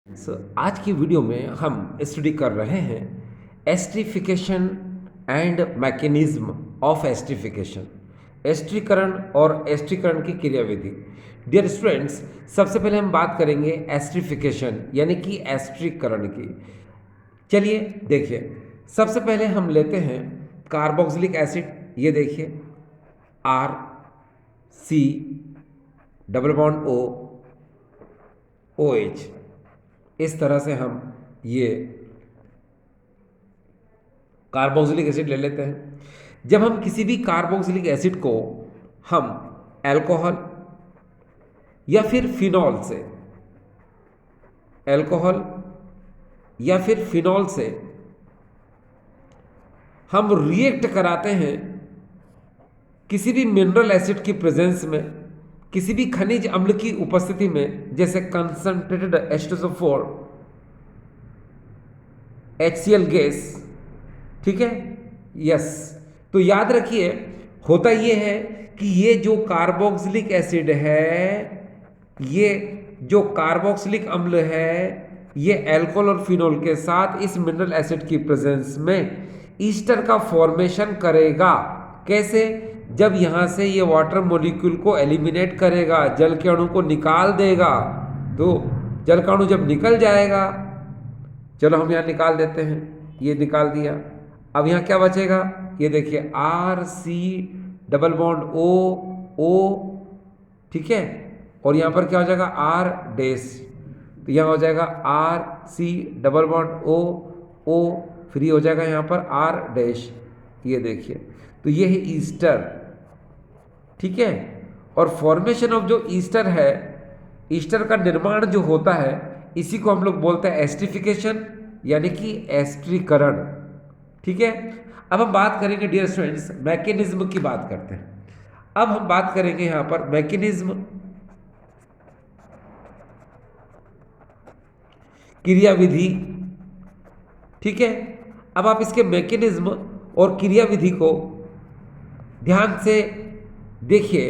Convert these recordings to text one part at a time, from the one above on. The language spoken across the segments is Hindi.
आज की वीडियो में हम स्टडी कर रहे हैं esterification and mechanism of esterification, एस्ट्रीकरण और एस्ट्रीकरण की क्रियाविधि। डियर स्टूडेंट्स, सबसे पहले हम बात करेंगे एस्ट्रिफिकेशन यानी कि एस्ट्रीकरण की। चलिए देखिए, सबसे पहले हम लेते हैं कार्बोक्सिलिक एसिड। ये देखिए, R C double bond O O H, इस तरह से हम ये कार्बोक्सिलिक एसिड ले लेते हैं। जब हम किसी भी कार्बोक्सिलिक एसिड को हम अल्कोहल या फिर फिनॉल से, अल्कोहल या फिर फिनॉल से हम रिएक्ट कराते हैं किसी भी मिनरल एसिड की प्रेजेंस में, किसी भी खनिज अम्ल की उपस्थिति में, जैसे कंसंट्रेटेड H2SO4 HCl गैस, ठीक है। यस, तो याद रखिए, होता ये है कि ये जो कार्बोक्सिलिक एसिड है, ये जो कार्बोक्सिलिक अम्ल है, ये अल्कोहल और फिनॉल के साथ इस मिनरल एसिड की प्रेजेंस में ईस्टर का फॉर्मेशन करेगा। कैसे? जब यहां से ये वाटर मॉलिक्यूल को एलिमिनेट करेगा, जल के अणु को निकाल देगा। तो जल का अणु जब निकल जाएगा, चलो हम यहाँ निकाल देते हैं, ये निकाल दिया। अब यहाँ क्या बचेगा? ये देखिए, R C double bond O O, ठीक है। और यहाँ पर क्या हो जाएगा? R dash. तो यहाँ हो जाएगा R C double bond O O, free हो जाएगा यहाँ पर आर डैश। ये देखिए, तो ये है ईस्टर, ठीक है। और फॉर्मेशन ऑफ जो ईस्टर है, ईस्टर का निर्माण जो होता है, इसी को हम लोग बोलते हैं एस्ट्रिफिकेशन यानी कि एस्ट्रीकरण, ठीक है। अब हम बात करेंगे डियर स्टूडेंट्स, मैकेनिज्म की बात करते हैं। अब हम बात करेंगे यहां पर मैकेनिज्म, क्रियाविधि, ठीक है। अब आप इसके मैकेनिज्म और क्रियाविधि को ध्यान से देखिए,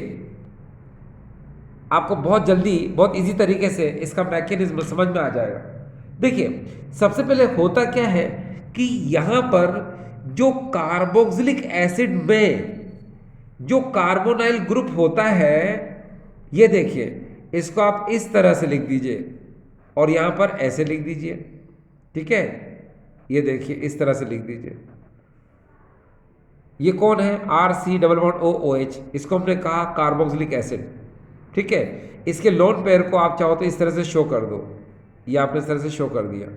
आपको बहुत जल्दी, बहुत इजी तरीके से इसका मैकेनिज्म समझ में आ जाएगा। देखिए, सबसे पहले होता क्या है कि यहां पर जो कार्बोक्सिलिक एसिड में जो कार्बोनाइल ग्रुप होता है, ये देखिए, इसको आप इस तरह से लिख दीजिए और यहां पर ऐसे लिख दीजिए, ठीक है। ये देखिए, इस तरह से लिख दीजिए। ये कौन है? R C double bond O O H, इसको हमने कहा कार्बोक्सिलिक एसिड, ठीक है। इसके लोन पेयर को आप चाहो तो इस तरह से शो कर दो, ये आपने इस तरह से शो कर दिया।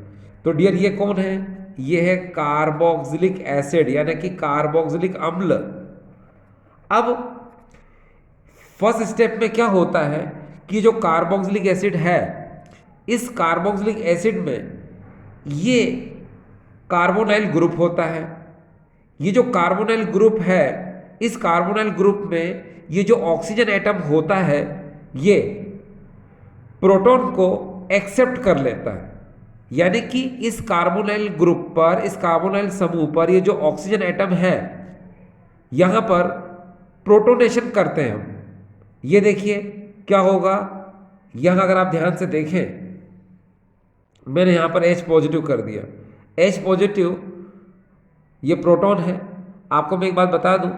तो डियर, ये कौन है? ये है कार्बोक्सिलिक एसिड यानी कि कार्बोक्सिलिक अम्ल। अब फर्स्ट स्टेप में क्या होता है कि जो कार्बोक्सिलिक एसिड है, इस कार्बोक्सिलिक एसिड में ये कार्बोनाइल ग्रुप होता है। ये जो कार्बोनाइल ग्रुप है, इस कार्बोनाइल ग्रुप में ये जो ऑक्सीजन एटम होता है, ये प्रोटॉन को एक्सेप्ट कर लेता है। यानी कि इस कार्बोनाइल ग्रुप पर, इस कार्बोनाइल समूह पर ये जो ऑक्सीजन एटम है, यहां पर प्रोटोनेशन करते हैं हम। ये देखिए क्या होगा, यहां अगर आप ध्यान से देखें, मैंने यहां पर H पॉजिटिव कर दिया। H पॉजिटिव ये प्रोटॉन है। आपको मैं एक बात बता दूं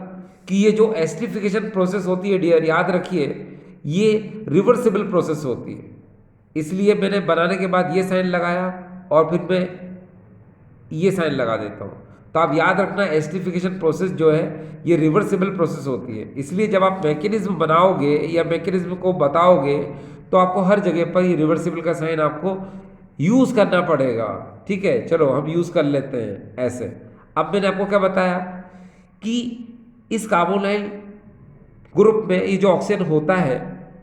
कि ये जो एस्ट्रिफिकेशन प्रोसेस होती है डियर, याद रखिए, ये रिवर्सिबल प्रोसेस होती है। इसलिए मैंने बनाने के बाद ये साइन लगाया और फिर मैं ये साइन लगा देता हूँ। तो आप याद रखना, एस्ट्रिफिकेशन प्रोसेस जो है ये रिवर्सिबल प्रोसेस होती है। इसलिए जब आप मैकेनिज्म बनाओगे या मैकेनिज्म को बताओगे, तो आपको हर जगह पर ये रिवर्सिबल का साइन आपको यूज करना पड़ेगा, ठीक है। चलो हम यूज कर लेते हैं ऐसे। अब मैंने आपको क्या बताया कि इस कार्बोनाइल ग्रुप में ये जो ऑक्सीजन होता है,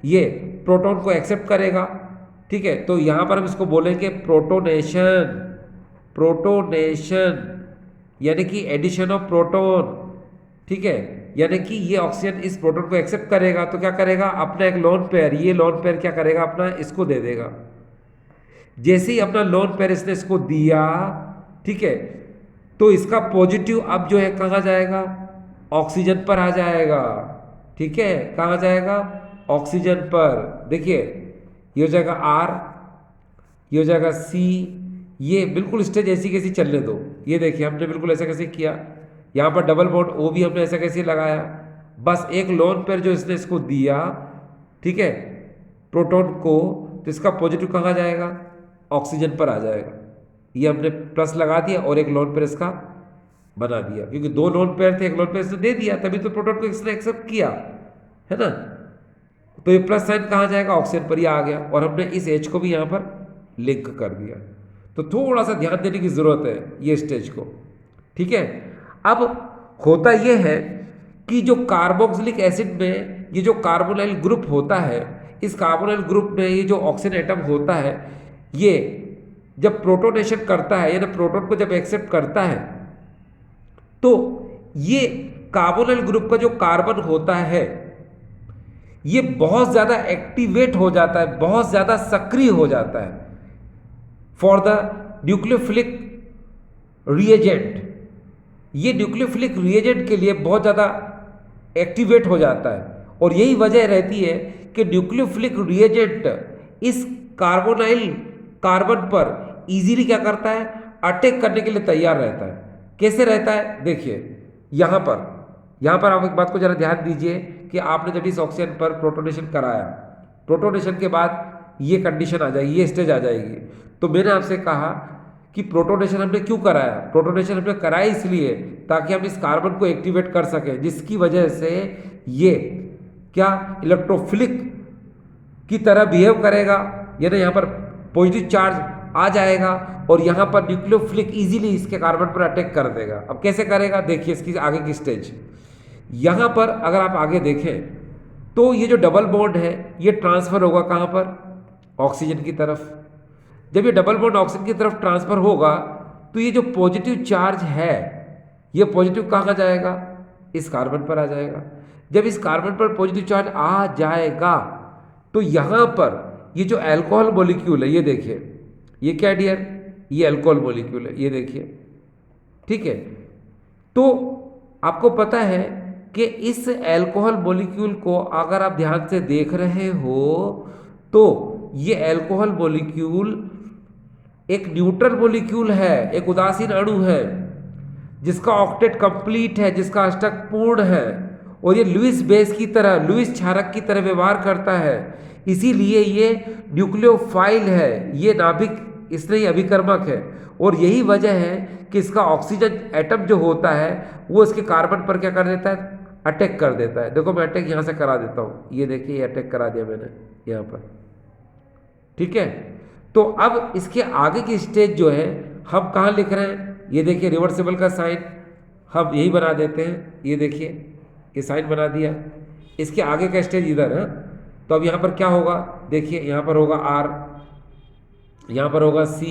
ये प्रोटॉन को एक्सेप्ट करेगा, ठीक है। तो यहां पर हम इसको बोलेंगे प्रोटोनेशन, प्रोटोनेशन यानी कि एडिशन ऑफ प्रोटॉन, ठीक है। यानी कि ये ऑक्सीजन इस प्रोटॉन को एक्सेप्ट करेगा, तो क्या करेगा? अपना एक लोन पेयर, ये लोन पेयर क्या करेगा? अपना इसको दे देगा। जैसे ही अपना लोन पेयर इसने इसको दिया, ठीक है, तो इसका पॉजिटिव अब जो है कहाँ जाएगा? ऑक्सीजन पर आ जाएगा, ठीक है। कहाँ जाएगा? ऑक्सीजन पर। देखिए, ये हो जाएगा आर ये हो जाएगा C। ये बिल्कुल स्टेज ऐसी कैसी चलने दो, ये देखिए हमने बिल्कुल ऐसा कैसे किया, यहाँ पर डबल बॉन्ड O भी हमने ऐसा कैसे लगाया, बस एक लोन पेयर जो इसने इसको दिया, ठीक है, प्रोटॉन को, तो इसका पॉजिटिव कहाँ जाएगा, ऑक्सीजन पर आ जाएगा। ये हमने प्लस लगा दिया और एक लोन पेयर इसका बना दिया, क्योंकि दो लोन पेयर थे, एक लोन पेयर इसने दे दिया, तभी तो प्रोटॉन को इसने एक्सेप्ट किया, है ना। तो ये प्लस साइन कहाँ जाएगा, ऑक्सीजन पर ही आ गया, और हमने इस H को भी यहाँ पर लिंक कर दिया। तो थोड़ा सा ध्यान देने की जरूरत है ये स्टेज को, ठीक है। अब होता यह है कि जो कार्बोक्सिलिक एसिड में ये जो कार्बोनाइल ग्रुप होता है, इस कार्बोनाइल ग्रुप में ये जो ऑक्सीजन एटम होता है, ये जब प्रोटोनेशन करता है, यानी प्रोटॉन को जब एक्सेप्ट करता है, तो ये कार्बोनाइल ग्रुप का जो कार्बन होता है ये बहुत ज्यादा एक्टिवेट हो जाता है, बहुत ज्यादा सक्रिय हो जाता है फॉर द न्यूक्लियोफिलिक रिएजेंट। ये न्यूक्लियोफिलिक रिएजेंट के लिए बहुत ज़्यादा एक्टिवेट हो जाता है, और यही वजह रहती है कि न्यूक्लियोफिलिक रिएजेंट इस कार्बोनाइल कार्बन पर इजीली क्या करता है, अटैक करने के लिए तैयार रहता है। कैसे रहता है, देखिए यहाँ पर आप एक बात को जरा ध्यान दीजिए कि आपने जब इस ऑक्सीजन पर प्रोटोनेशन कराया, प्रोटोनेशन के बाद ये कंडीशन आ जाएगी, ये स्टेज आ जाएगी। तो मैंने आपसे कहा कि प्रोटोनेशन हमने क्यों कराया, प्रोटोनेशन हमने कराया इसलिए ताकि हम इस कार्बन को एक्टिवेट कर सकें, जिसकी वजह से ये क्या इलेक्ट्रोफिलिक की तरह बिहेव करेगा, यानी यहाँ पर पॉजिटिव चार्ज आ जाएगा और यहाँ पर न्यूक्लियोफिलिक इजीली इसके कार्बन पर अटैक कर देगा। अब कैसे करेगा, देखिए इसकी आगे की स्टेज। यहाँ पर अगर आप आगे देखें तो ये जो डबल बॉन्ड है ये ट्रांसफर होगा कहाँ पर, ऑक्सीजन की तरफ। जब ये डबल बॉन्ड ऑक्सीजन की तरफ ट्रांसफर होगा तो ये जो पॉजिटिव चार्ज है ये पॉजिटिव कहाँ जाएगा, इस कार्बन पर आ जाएगा। जब इस कार्बन पर पॉजिटिव चार्ज आ जाएगा तो यहाँ पर ये जो अल्कोहल मॉलिक्यूल है, ये देखिए, ये क्या डियर, ये अल्कोहल मॉलिक्यूल है, ये देखिए, ठीक है। तो आपको पता है कि इस अल्कोहल मॉलिक्यूल को अगर आप ध्यान से देख रहे हो तो ये अल्कोहल मॉलिक्यूल एक न्यूट्रल मॉलिक्यूल है, एक उदासीन अणु है जिसका ऑक्टेट कंप्लीट है, जिसका अष्टक पूर्ण है, और ये लुईस बेस की तरह, लुईस क्षारक की तरह व्यवहार करता है। इसीलिए ये न्यूक्लियोफाइल है, ये नाभिक इसलिए अभिकर्मक है, और यही वजह है कि इसका ऑक्सीजन एटम जो होता है वो इसके कार्बन पर क्या कर देता है, अटैक कर देता है। देखो मैं अटैक यहाँ से करा देता हूँ, ये देखिए, ये अटैक करा दिया मैंने यहाँ पर, ठीक है। तो अब इसके आगे की स्टेज जो है हम कहाँ लिख रहे हैं, ये देखिए रिवर्सिबल का साइन हम यही बना देते हैं, ये देखिए ये साइन बना दिया। इसके आगे का स्टेज इधर है, तो अब यहाँ पर क्या होगा, देखिए यहाँ पर होगा R, यहाँ पर होगा C,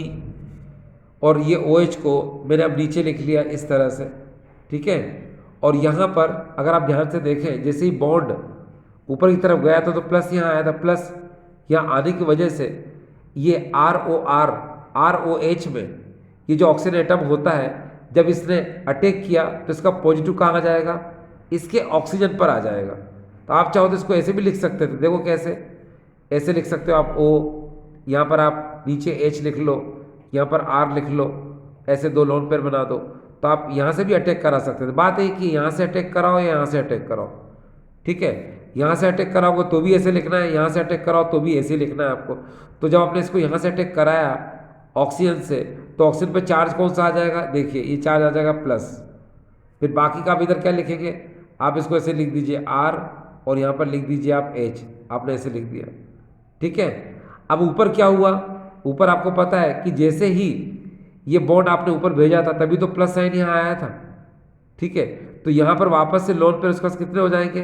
और ये OH को मैंने अब नीचे लिख लिया इस तरह से, ठीक है। और यहाँ पर अगर आप ध्यान से देखें, जैसे ही बॉन्ड ऊपर की तरफ गया था तो प्लस यहाँ आया था, प्लस यहाँ आने की वजह से ये ROH में ये जो ऑक्सीजन एटम होता है, जब इसने अटैक किया तो इसका पॉजिटिव कहाँ जाएगा, इसके ऑक्सीजन पर आ जाएगा। तो आप चाहो तो इसको ऐसे भी लिख सकते थे, देखो कैसे, ऐसे लिख सकते हो आप O, यहाँ पर आप नीचे H लिख लो, यहाँ पर R लिख लो, ऐसे दो लोन पेयर बना दो, तो आप यहाँ से भी अटैक करा सकते थे। बात है कि यहाँ से अटैक कराओ या यहाँ से अटैक कराओ, ठीक है। यहाँ से अटैक कराओगे तो भी ऐसे लिखना है, यहाँ से अटैक कराओ तो भी ऐसे लिखना है आपको। तो जब आपने इसको यहाँ से अटैक कराया ऑक्सीजन से, तो ऑक्सीजन पे चार्ज कौन सा आ जाएगा, देखिए ये चार्ज आ जाएगा प्लस। फिर बाकी का आप इधर क्या लिखेंगे, आप इसको ऐसे लिख दीजिए R, और यहाँ पर लिख दीजिए आप H, आपने ऐसे लिख दिया, ठीक है। अब ऊपर क्या हुआ, ऊपर आपको पता है कि जैसे ही ये बॉन्ड आपने ऊपर भेजा था तभी तो प्लस साइन यहाँ आया था, ठीक है। तो यहाँ पर वापस से लोन पेयर उसके पास कितने हो जाएंगे,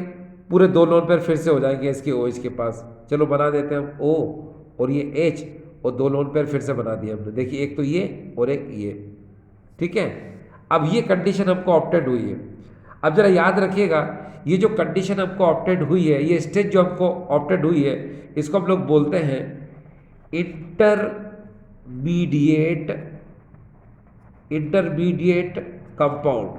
पूरे दो लोन पेयर फिर से हो जाएंगे इसके OH के पास। चलो बना देते हैं हम O और ये H, और दो लोन पेयर फिर से बना दिए हमने, देखिए एक तो ये और एक ये, ठीक है। अब ये कंडीशन हमको ऑप्टेड हुई है। अब जरा याद रखिएगा, ये जो कंडीशन हमको ऑप्टेड हुई है, ये स्टेज जो हमको ऑप्टेड हुई है, इसको हम लोग बोलते हैं इंटरमीडिएट कंपाउंड।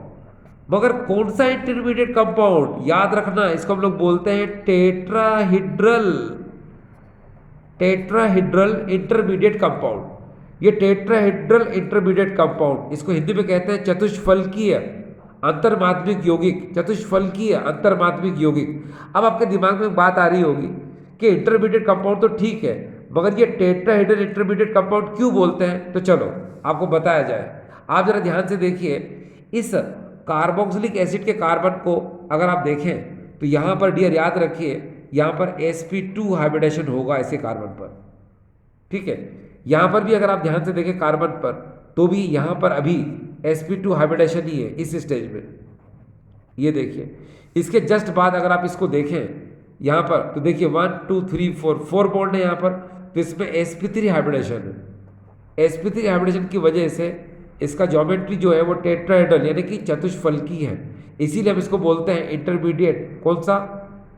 मगर कौन सा इंटरमीडिएट कंपाउंड, याद रखना, इसको हम लोग बोलते हैं टेट्राहिड्रल। Tetrahedral intermediate compound. ये टेट्राहेड्रल इंटरमीडिएट कंपाउंड, इसको हिंदी में कहते हैं चतुष्फलकीय अंतर्माध्यमिक यौगिक, चतुष्फलकीय अंतर्माध्यमिक यौगिक। अब आपके दिमाग में बात आ रही होगी कि इंटरमीडिएट कंपाउंड तो ठीक है, मगर ये टेट्राहेड्रल इंटरमीडिएट कंपाउंड क्यों बोलते हैं? तो चलो आपको बताया जाए। आप जरा ध्यान से देखिए, इस कार्बोक्सिलिक एसिड के कार्बन को अगर आप देखें तो यहाँ पर डियर याद रखिए, यहाँ पर sp2 हाइब्रिडेशन होगा ऐसे कार्बन पर, ठीक है। यहाँ पर भी अगर आप ध्यान से देखें कार्बन पर, तो भी यहाँ पर अभी sp2 हाइब्रिडेशन ही है इस स्टेज में। ये देखिए, इसके जस्ट बाद अगर आप इसको देखें यहाँ पर, तो देखिए 1 2 3 4 बॉन्ड है यहाँ पर, तो इसमें sp3 हाइब्रिडेशन है। sp3 हाइब्रिडेशन की वजह से इसका ज्योमेट्री जो है वो टेट्राहेड्रल यानी कि चतुष्फलकी है, इसीलिए हम इसको बोलते हैं इंटरमीडिएट। कौन सा?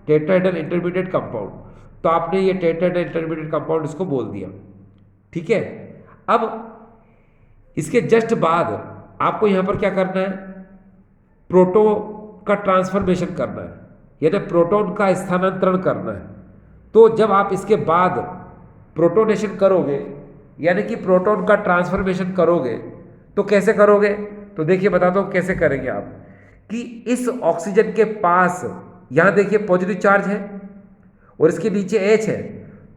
Tetrahedral intermediate compound. तो आपने ये टेट्राहेड्रल इंटरमीडिएट कंपाउंड इसको बोल दिया, ठीक है। अब इसके जस्ट बाद आपको यहाँ पर क्या करना है? प्रोटोन का ट्रांसफॉर्मेशन करना है, यानी प्रोटोन का स्थानांतरण करना है। तो जब आप इसके बाद प्रोटोनेशन करोगे, यानी कि प्रोटोन का ट्रांसफॉर्मेशन करोगे, तो कैसे करोगे? तो देखिए बताता हूँ कैसे करेंगे आप, कि इस ऑक्सीजन के पास यहाँ देखिए पॉजिटिव चार्ज है और इसके नीचे H है,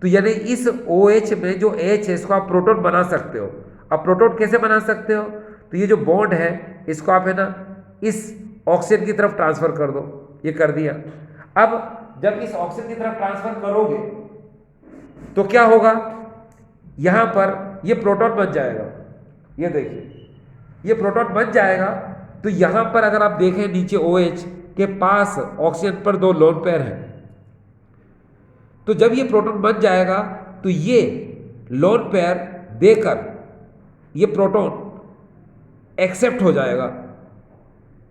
तो यानी इस OH में जो H है इसको आप प्रोटोन बना सकते हो। अब प्रोटोन कैसे बना सकते हो? तो ये जो बॉन्ड है इसको आप है ना इस ऑक्सीजन की तरफ ट्रांसफर कर दो। ये कर दिया। अब जब इस ऑक्सीजन की तरफ ट्रांसफर करोगे तो क्या होगा? यहां पर ये प्रोटॉन बन जाएगा। ये देखिए, ये प्रोटॉन बन जाएगा। तो यहां पर अगर आप देखें नीचे OH के पास ऑक्सीजन पर 2 लोन पेयर हैं, तो जब ये प्रोटॉन बन जाएगा तो ये लोन पेयर देकर ये प्रोटॉन एक्सेप्ट हो जाएगा।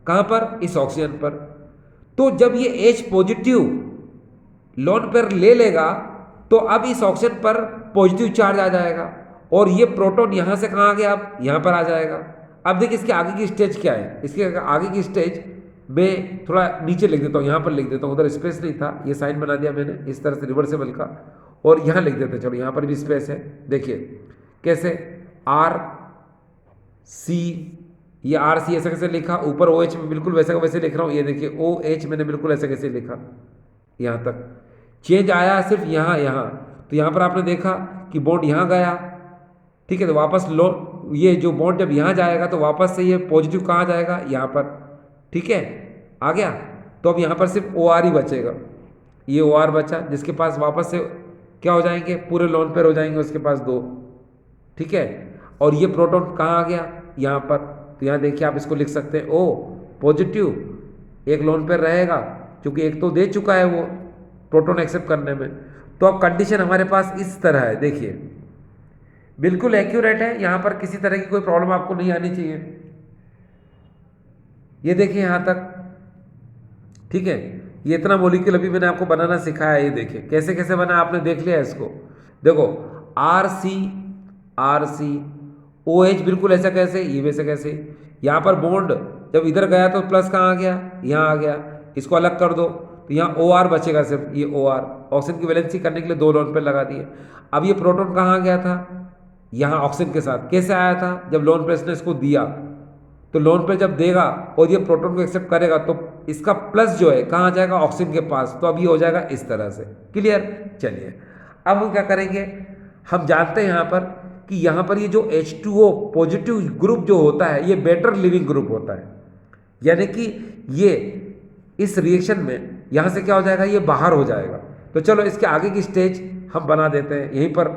कहां पर? इस ऑक्सीजन पर। तो जब ये H पॉजिटिव लोन पेयर ले लेगा तो अब इस ऑक्सीजन पर पॉजिटिव चार्ज आ जाएगा और ये प्रोटॉन यहां से कहां आ गया? अब यहां पर आ जाएगा। अब देखिए इसके आगे की स्टेज क्या है। इसके आगे की स्टेज में थोड़ा नीचे लिख देता हूँ, यहाँ पर लिख देता हूँ, उधर स्पेस नहीं था, ये साइन बना दिया मैंने इस तरह से रिवर्सेबल का, और यहाँ लिख देते हैं। चलो यहाँ पर भी स्पेस है। देखिए कैसे, RC, ये RC ऐसे कैसे लिखा, ऊपर OH में बिल्कुल वैसे का वैसे लिख रहा हूँ। ये देखिए OH मैंने बिल्कुल ऐसे कैसे लिखा, यहाँ तक चेंज आया सिर्फ यहाँ। तो यहाँ पर आपने देखा कि बॉन्ड यहाँ गया, ठीक है। तो वापस ये जो बॉन्ड जब यहाँ जाएगा तो वापस से ये पॉजिटिव कहाँ जाएगा? यहाँ पर, ठीक है, आ गया। तो अब यहाँ पर सिर्फ OR ही बचेगा। ये OR बचा, जिसके पास वापस से क्या हो जाएंगे? पूरे लोन पेयर हो जाएंगे उसके पास 2, ठीक है। और ये प्रोटॉन कहाँ आ गया? यहाँ पर। तो यहाँ देखिए आप इसको लिख सकते हैं O पॉजिटिव, एक लोन पेयर रहेगा क्योंकि एक तो दे चुका है वो प्रोटॉन एक्सेप्ट करने में। तो अब कंडीशन हमारे पास इस तरह है, देखिए बिल्कुल एक्यूरेट है। यहाँ पर किसी तरह की कोई प्रॉब्लम आपको नहीं आनी चाहिए। ये देखिए यहाँ तक, ठीक है। ये इतना मॉलिक्यूल अभी मैंने आपको बनाना सिखाया। ये देखिए कैसे कैसे बना, आपने देख लिया इसको। देखो RC OH बिल्कुल ऐसा कैसे, ये वैसे कैसे। यहाँ पर बॉन्ड जब इधर गया तो प्लस कहाँ आ गया? यहाँ आ गया। इसको अलग कर दो तो यहाँ OR बचेगा, सिर्फ ये OR, ऑक्सीजन की वैलेंसी करने के लिए 2 लोन पेयर लगा दिए। अब ये प्रोटॉन कहाँ आ गया था? यहाँ ऑक्सीजन के साथ। कैसे आया था? जब लोन पेयर ने इसको दिया, तो लोन पेयर जब देगा और ये प्रोटॉन को एक्सेप्ट करेगा तो इसका प्लस जो है कहाँ आ जाएगा? ऑक्सीजन के पास। तो अब ये हो जाएगा इस तरह से। क्लियर? चलिए अब हम क्या करेंगे, हम जानते हैं यहाँ पर कि यहाँ पर ये जो H2O पॉजिटिव ग्रुप जो होता है ये बेटर लिविंग ग्रुप होता है, यानी कि ये इस रिएक्शन में यहाँ से क्या हो जाएगा? ये बाहर हो जाएगा। तो चलो इसके आगे की स्टेज हम बना देते हैं यहीं पर।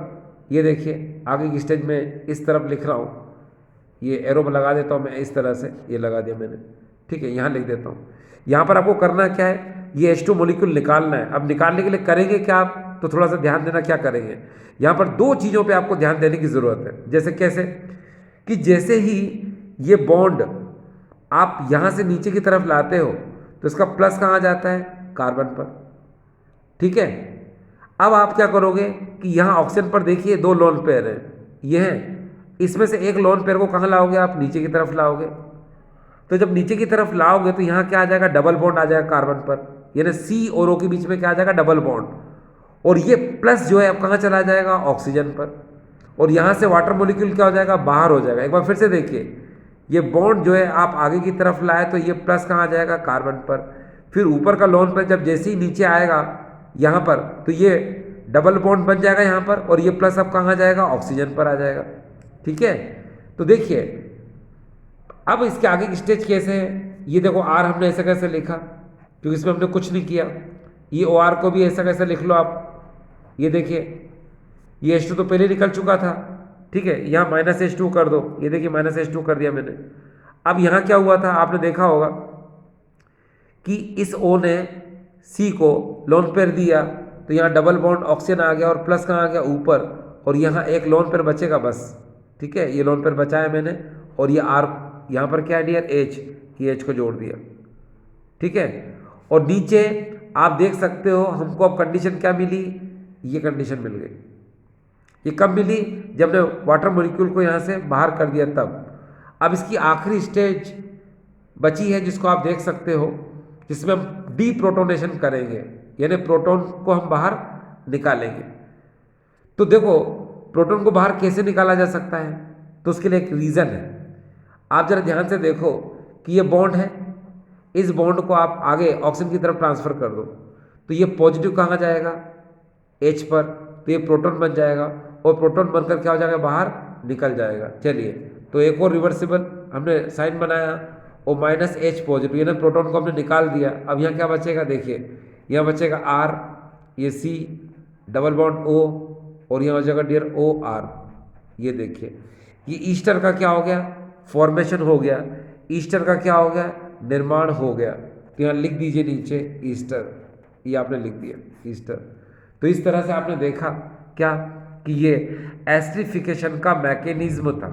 ये देखिए आगे की स्टेज में इस तरफ लिख रहा हूँ, ये एरो में लगा देता हूँ मैं इस तरह से, ये लगा दिया मैंने, ठीक है। यहाँ लिख देता हूँ। यहाँ पर आपको करना क्या है, ये H2 मॉलिक्यूल निकालना है। अब निकालने के लिए करेंगे क्या आप, तो थोड़ा सा ध्यान देना क्या करेंगे। यहाँ पर 2 चीज़ों पे आपको ध्यान देने की ज़रूरत है। जैसे कैसे, कि जैसे ही ये बॉन्ड आप यहाँ से नीचे की तरफ लाते हो तो इसका प्लस कहाँ जाता है? कार्बन पर, ठीक है। अब आप क्या करोगे कि यहाँ ऑक्सीजन पर देखिए 2 लोन पेयर हैं, ये हैं। इसमें से एक लोन पेयर को कहाँ लाओगे? आप नीचे की तरफ लाओगे। तो जब नीचे की तरफ लाओगे तो यहाँ क्या आ जाएगा? डबल बॉन्ड आ जाएगा कार्बन पर, यानी C और O के बीच में क्या आ जाएगा? Double bond. और ये प्लस जो है अब कहाँ चला जाएगा, ऑक्सीजन पर, और यहाँ से वाटर मॉलिक्यूल क्या हो जाएगा, बाहर हो जाएगा। एक बार फिर से देखिए, ये बॉन्ड जो है आप आगे की तरफ लाए तो ये प्लस कहाँ आ जाएगा, कार्बन पर, फिर ऊपर का लोन पेयर जब जैसे ही नीचे आएगा यहाँ पर तो ये डबल बॉन्ड बन जाएगा यहाँ पर, और ये प्लस अब कहाँ जाएगा, ऑक्सीजन पर आ जाएगा। ठीक है, तो देखिए अब इसके आगे की स्टेज कैसे है, ये देखो आर हमने ऐसा कैसे लिखा, क्योंकि इसमें हमने कुछ नहीं किया। ये ओ आर को भी ऐसा कैसे लिख लो आप, ये देखिए ये H2 तो पहले निकल चुका था, ठीक है, यहाँ माइनस H2 कर दो, ये देखिए माइनस H2 कर दिया मैंने। अब यहाँ क्या हुआ था, आपने देखा होगा कि इस O ने C को लोन पेयर दिया तो यहाँ डबल बॉन्ड ऑक्सीजन आ गया और प्लस कहाँ आ गया, ऊपर, और यहाँ एक लोन पेयर बचेगा बस। ठीक है, ये लोन पेयर बचा है मैंने, और ये R यहाँ पर क्या है डियर, H, ये H को जोड़ दिया। ठीक है, और नीचे आप देख सकते हो हमको अब कंडीशन क्या मिली, ये कंडीशन मिल गई। ये कब मिली, जब ने वाटर मॉलिक्यूल को यहाँ से बाहर कर दिया तब। अब इसकी आखिरी स्टेज बची है जिसको आप देख सकते हो, जिसमें हम डीप्रोटोनेशन करेंगे, यानी प्रोटॉन को हम बाहर निकालेंगे। तो देखो प्रोटॉन को बाहर कैसे निकाला जा सकता है, तो उसके लिए एक रीज़न है। आप जरा ध्यान से देखो कि ये बॉन्ड है, इस बॉन्ड को आप आगे ऑक्सीजन की तरफ ट्रांसफर कर दो तो ये पॉजिटिव कहाँ जाएगा, H पर, तो ये प्रोटॉन बन जाएगा, और प्रोटॉन बनकर क्या हो जाएगा, बाहर निकल जाएगा। चलिए, तो एक और रिवर्सिबल हमने साइन बनाया, और माइनस H पॉजिटिव, यानी प्रोटॉन को हमने निकाल दिया। अब यहाँ क्या बचेगा, देखिए यहाँ बचेगा R, ये C, डबल बॉन्ड O, और यहाँ हो जाएगा डियर OR। ये देखिए ये ईस्टर का क्या हो गया, फॉर्मेशन हो गया, ईस्टर का क्या हो गया, निर्माण हो गया। तो यहाँ लिख दीजिए नीचे ईस्टर, ये आपने लिख दिया ईस्टर। तो इस तरह से आपने देखा क्या कि ये एस्ट्रिफिकेशन का मैकेनिज्म था।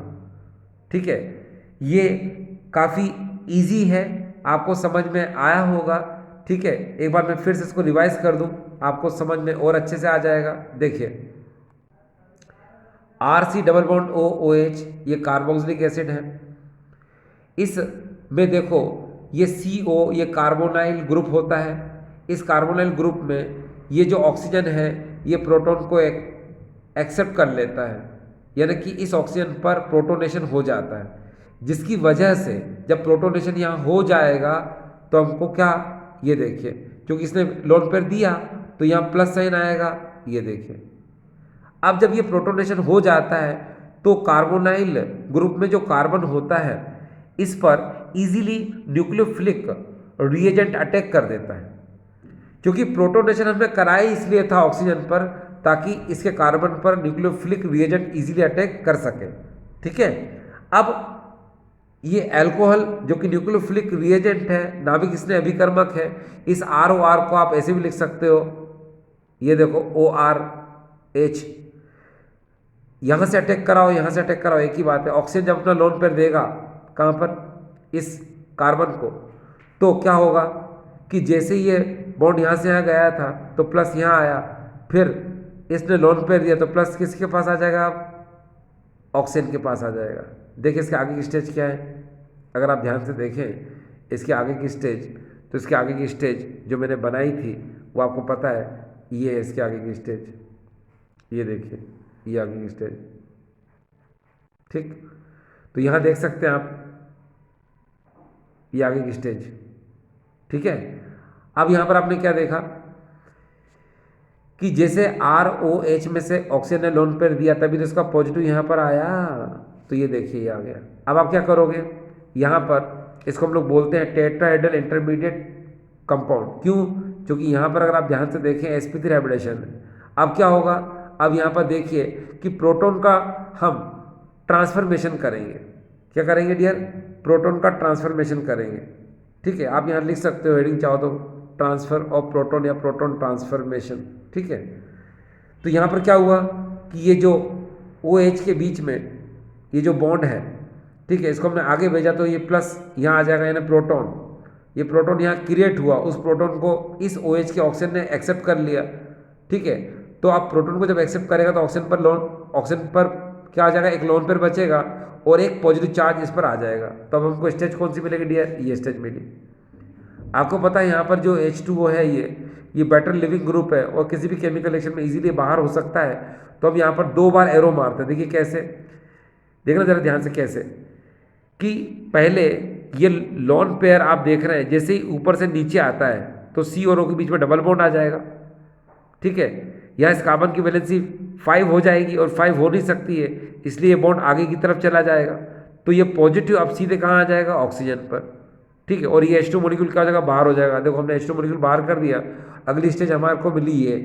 ठीक है, ये काफ़ी इजी है, आपको समझ में आया होगा। ठीक है, एक बार मैं फिर से इसको रिवाइज कर दूं, आपको समझ में और अच्छे से आ जाएगा। देखिए RC डबल बॉन्ड OH ये कार्बोक्सिलिक एसिड है, इस में देखो ये CO ये कार्बोनाइल ग्रुप होता है। इस कार्बोनाइल ग्रुप में ये जो ऑक्सीजन है ये प्रोटॉन को एक्सेप्ट कर लेता है, यानी कि इस ऑक्सीजन पर प्रोटोनेशन हो जाता है, जिसकी वजह से जब प्रोटोनेशन यहाँ हो जाएगा तो हमको क्या, ये देखिए क्योंकि इसने लोन पेयर दिया तो यहाँ प्लस साइन आएगा। ये देखिए अब जब ये प्रोटोनेशन हो जाता है तो कार्बोनाइल ग्रुप में जो कार्बन होता है इस पर इजीली न्यूक्लियोफिलिक रिएजेंट अटैक कर देता है, क्योंकि प्रोटोनेशन हमने कराया इसलिए था ऑक्सीजन पर ताकि इसके कार्बन पर न्यूक्लियोफिलिक रिएजेंट इजीली अटैक कर सके। ठीक है, अब ये अल्कोहल जो कि न्यूक्लियोफिलिक रिएजेंट है, नाभिक इसने अभिकर्मक है, इस ROR को आप ऐसे भी लिख सकते हो, ये देखो ORH, यहाँ से अटैक कराओ यहाँ से अटैक कराओ एक ही बात है। ऑक्सीजन जब अपना लोन पेयर देगा कहाँ पर, इस कार्बन को, तो क्या होगा कि जैसे ये बॉन्ड यहाँ से यहाँ गया था तो प्लस यहाँ आया, फिर इसने लोन पेयर दिया तो प्लस किसके पास आ जाएगा, अब ऑक्सीजन के पास आ जाएगा। देखिए इसके आगे की स्टेज क्या है, अगर आप ध्यान से देखें इसके आगे की स्टेज, तो इसके आगे की स्टेज जो मैंने बनाई थी वो आपको पता है, ये है इसके आगे की स्टेज, ये देखिए ये आगे की स्टेज। ठीक, तो यहाँ देख सकते हैं आप ये आगे की स्टेज। ठीक है, अब यहाँ पर आपने क्या देखा कि जैसे ROH में से ऑक्सीजन ने लोन पेयर दिया तभी तो इसका पॉजिटिव यहाँ पर आया, तो ये देखिए ये आ गया। अब आप क्या करोगे, यहाँ पर इसको हम लोग बोलते हैं टेट्राहेड्रल इंटरमीडिएट कंपाउंड। क्यों, क्योंकि यहाँ पर अगर आप ध्यान से देखें sp3 हाइब्रिडेशन है। अब क्या होगा, अब यहाँ पर देखिए कि प्रोटॉन का हम ट्रांसफॉर्मेशन करेंगे। क्या करेंगे डियर, प्रोटॉन का ट्रांसफॉर्मेशन करेंगे। ठीक है, आप यहाँ लिख सकते हो हेडिंग चाहो तो, ट्रांसफर ऑफ प्रोटॉन या प्रोटॉन ट्रांसफॉर्मेशन। ठीक है, तो यहाँ पर क्या हुआ कि ये जो OH के बीच में ये जो बॉन्ड है, ठीक है, इसको हमने आगे भेजा तो ये प्लस यहाँ आ जाएगा, यानी प्रोटॉन, ये प्रोटॉन यहाँ क्रिएट हुआ, उस प्रोटॉन को इस OH के ऑक्सीजन ने एक्सेप्ट कर लिया। ठीक है, तो आप प्रोटॉन को जब एक्सेप्ट करेगा तो ऑक्सीजन पर क्या आ जाएगा, एक लोन पेयर बचेगा और एक पॉजिटिव चार्ज इस पर आ जाएगा। तो अब हमको स्टेज कौन सी मिलेगी डियर, ये स्टेज मिली। आपको पता है यहाँ पर जो H2O है ये बेटर लिविंग ग्रुप है और किसी भी केमिकल रिएक्शन में इजीली बाहर हो सकता है, तो हम यहाँ पर 2 बार एरो मारते हैं। देखिए कैसे, देखना जरा ध्यान से कैसे, कि पहले ये लॉन पेयर आप देख रहे हैं, जैसे ही ऊपर से नीचे आता है तो सी और ओ के बीच में डबल बॉन्ड आ जाएगा। ठीक है, यहाँ इस कार्बन की वैलेंसी 5 हो जाएगी और 5 हो नहीं सकती है, इसलिए ये बॉन्ड आगे की तरफ चला जाएगा। तो ये पॉजिटिव अब सीधे कहाँ आ जाएगा, ऑक्सीजन पर। ठीक है, और ये H2 मॉलिक्यूल क्या हो जाएगा, बाहर हो जाएगा। देखो हमने H2 मॉलिक्यूल बाहर कर दिया, अगली स्टेज हमारे को मिली है।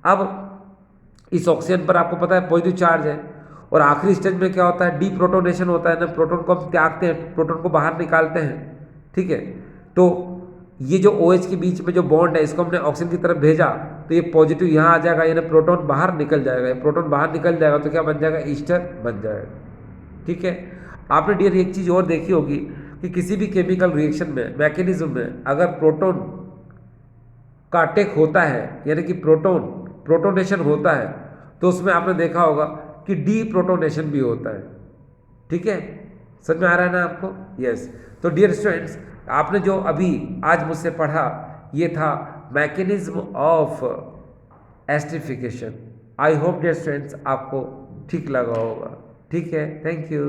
अब इस ऑक्सीजन पर आपको पता है पॉजिटिव चार्ज है, और आखिरी स्टेज में क्या होता है, डी प्रोटोनेशन होता है ना, प्रोटोन को हम त्यागते हैं, प्रोटोन को बाहर निकालते हैं। ठीक है, तो ये जो OH के बीच में जो बॉन्ड है, इसको हमने ऑक्सीजन की तरफ भेजा, तो ये पॉजिटिव यहाँ आ जाएगा, यानी प्रोटॉन बाहर निकल जाएगा। ये प्रोटॉन बाहर निकल जाएगा तो क्या बन जाएगा, ईस्टर बन जाएगा। ठीक है, आपने डियर एक चीज़ और देखी होगी कि किसी भी केमिकल रिएक्शन में, मैकेनिज्म में, अगर प्रोटॉन का अटैक होता है, यानी कि प्रोटोनेशन होता है, तो उसमें आपने देखा होगा कि डी प्रोटोनेशन भी होता है। ठीक है, समझ में आ रहा है ना आपको? यस। तो डियर स्टूडेंट्स, आपने जो अभी आज मुझसे पढ़ा, ये था mechanism of esterification. I hope dear students आपको ठीक लगा होगा। ठीक है, थैंक यू।